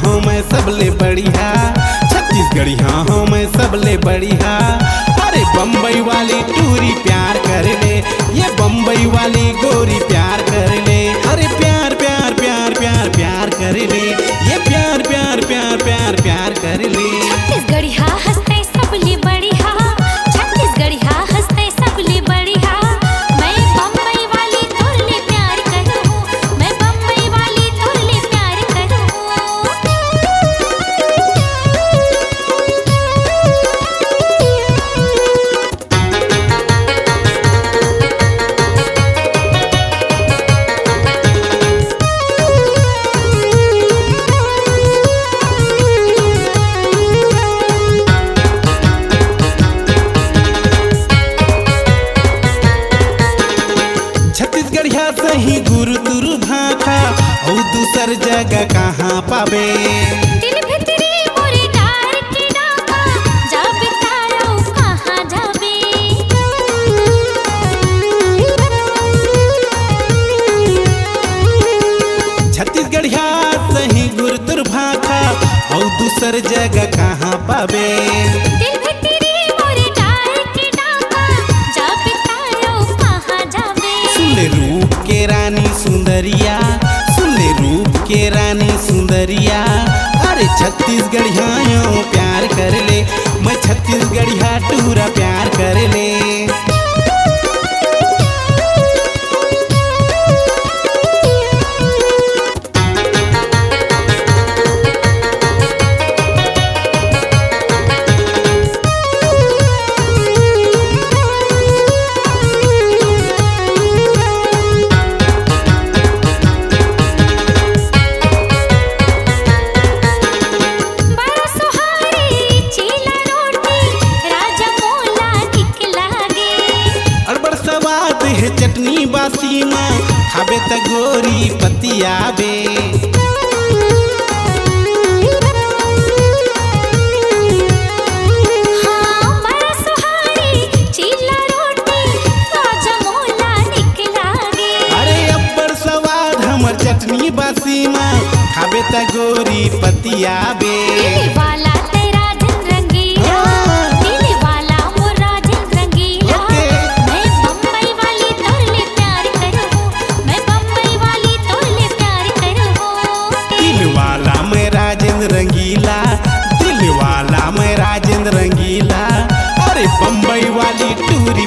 हूँ मैं सबले बढ़िया, छत्तीसगढ़ी हाँ हूँ मैं सबले बढ़िया। अरे बम्बई वाली टूरी प्यार कर ले, ये बम्बई वाली गोरी प्यार कर ले। अरे प्यार प्यार प्यार प्यार प्यार कर ले, ये प्यार प्यार प्यार प्यार प्यार कर ले। छत्तीसगढ़िया हंसते सबले बढ़िया, छत्तीसगढ़िया हंसते सबले बढ़िया। मैं बम्बई वाली तोरले प्यार करूँ, मैं बम्बई वाली तोरले प्यार करूँ। छत्तीसगढ़िया सही गुरु तुरु भाखा और दूसर जगह कहाँ पाबे। दिल भितरी मोरे डार के डाका, जाबे तारो कहाँ जाबे। छत्तीसगढ़िया सही गुरु तुरु भाखा और दूसर जगह कहाँ पाबे। दिल भितरी मोरे डार के डाका, जाबे तारो कहाँ जाबे। सुन ले रूप के रानी सुंदरिया, सुन ले रूप के रानी सुंदरिया। अरे छत्तीसगढ़िया यूं प्यार कर ले, मैं छत्तीसगढ़िया टूरा प्यार कर ले। बड़ा सुहारी चीला रोटी, राजा मोला ठीक लागे। अड़बड़ सवाद है चटनी बासी माँ, खाबे त गोरी पतियाबे। हाँ बड़ा सुहारी चीला रोटी, राजा मोला ठीक लागे। अरे अब्बड़ सवाद हमर चटनी बासी माँ, खाबे त गोरी पतियाबे। दिल वाला तेरा दिल रंगीला, दिल वाला मोरा दिल रंगीला। मैं बम्बई वाली तोरले प्यार करूँ, मैं बम्बई वाली तोरले प्यार करूँ। दिल वाला मैं राजेंद्र रंगीला, दिल वाला मैं राजेंद्र रंगीला। अरे बम्बई वाली टूरी